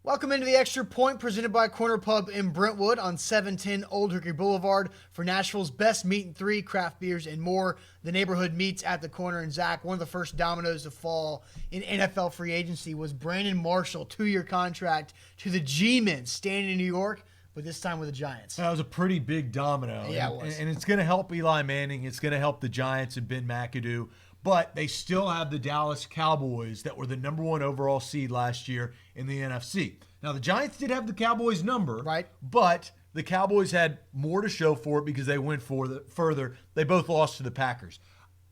Welcome into the Extra Point presented by Corner Pub in Brentwood on 710 Old Hickory Boulevard for Nashville's best meat and three, craft beers, and more. The neighborhood meets at the corner. And Zach, one of the first dominoes to fall in NFL free agency was Brandon Marshall, 2-year contract to the G-Men, staying in New York, but this time with the Giants. That was a pretty big domino. Yeah, it was. And it's going to help Eli Manning. It's going to help the Giants and Ben McAdoo. But they still have the Dallas Cowboys that were the number one overall seed last year in the NFC. Now, the Giants did have the Cowboys number, right? But the Cowboys had more to show for it because they went further. They both lost to the Packers.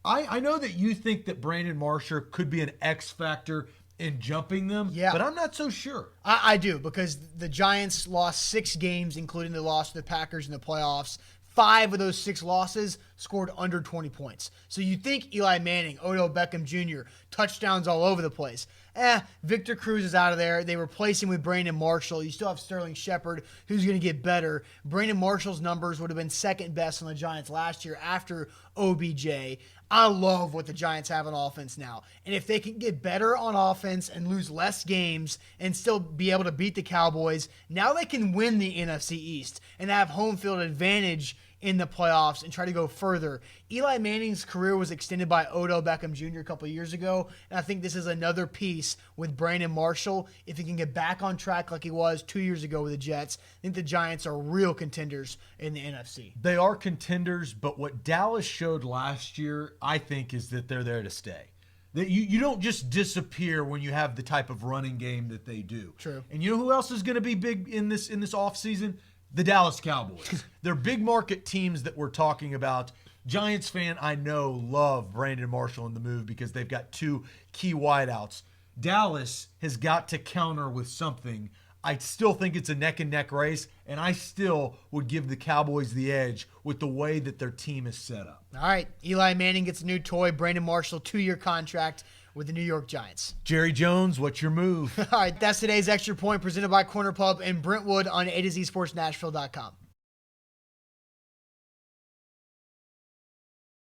I know that you think that Brandon Marshall could be an X factor in jumping them, but I'm not so sure. I do, because the Giants lost 6 games, including the loss to the Packers in the playoffs. 5 of those 6 losses scored under 20 points. So you think Eli Manning, Odell Beckham Jr., touchdowns all over the place. Victor Cruz is out of there. They replace him with Brandon Marshall. You still have Sterling Shepard, who's going to get better. Brandon Marshall's numbers would have been second best on the Giants last year after OBJ. I love what the Giants have on offense now. And if they can get better on offense and lose less games and still be able to beat the Cowboys, now they can win the NFC East and have home field advantage in the playoffs and try to go further. Eli Manning's career was extended by Odell Beckham Jr. a couple of years ago, and I think this is another piece with Brandon Marshall. If he can get back on track like he was 2 years ago with the Jets, I think the Giants are real contenders in the NFC. They are contenders, but what Dallas showed last year, I think, is that they're there to stay. That you don't just disappear when you have the type of running game that they do. True. And you know who else is going to be big in this offseason? The Dallas Cowboys. They're big market teams that we're talking about. Giants fan, I know, love Brandon Marshall in the move because they've got 2 key wideouts. Dallas has got to counter with something. I still think it's a neck-and-neck race, and I still would give the Cowboys the edge with the way that their team is set up. All right, Eli Manning gets a new toy. Brandon Marshall, 2-year contract with the New York Giants. Jerry Jones, what's your move? All right, that's today's Extra Point presented by Corner Pub in Brentwood on A to Z Sports Nashville.com.